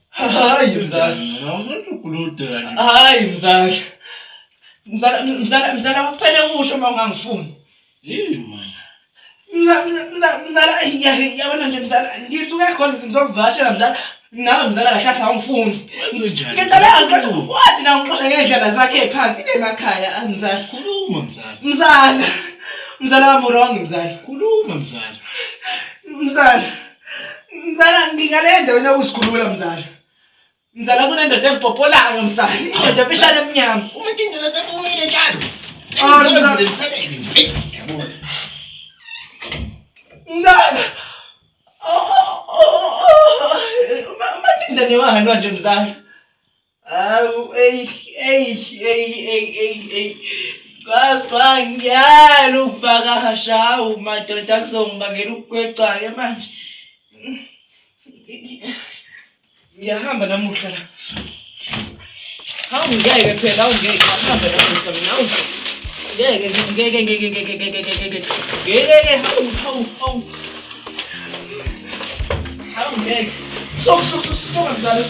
Hayi mzala. Awuzokhuludela nje. Hayi mzala. Mzala kuphela ukusho uma ungangifuni. Yini manje? Mzala yabona nje mzala ngisuke khona ngizokuvashela mzala nawe mzala kahle awungifuni. Wenze njani? Ngicela ngicela wathi na ungixosha ngendlela zakhe ephansi emakhaya mzala. Khuluma mzala. Mzala wami wrong mzala. Khuluma mzala. Mzala ngingalenda wena ukusikhulula mzala. Mzala kunendoda empopolayo mzala. Indoda efishane emnyama. Umuntu indlela sekumile njalo. Mzala. Umandindane wani manje mzala? Awu Kasibangiyala ukuvakasha hawu madoda kuzongibangela ukugwecwayo manje. Ngiyahamba namuhla la. Hawu ngeke phela awungeke ngihamba namuhla mina hawu. Ngeke hawu. Hawu ngeke. Sok mzala.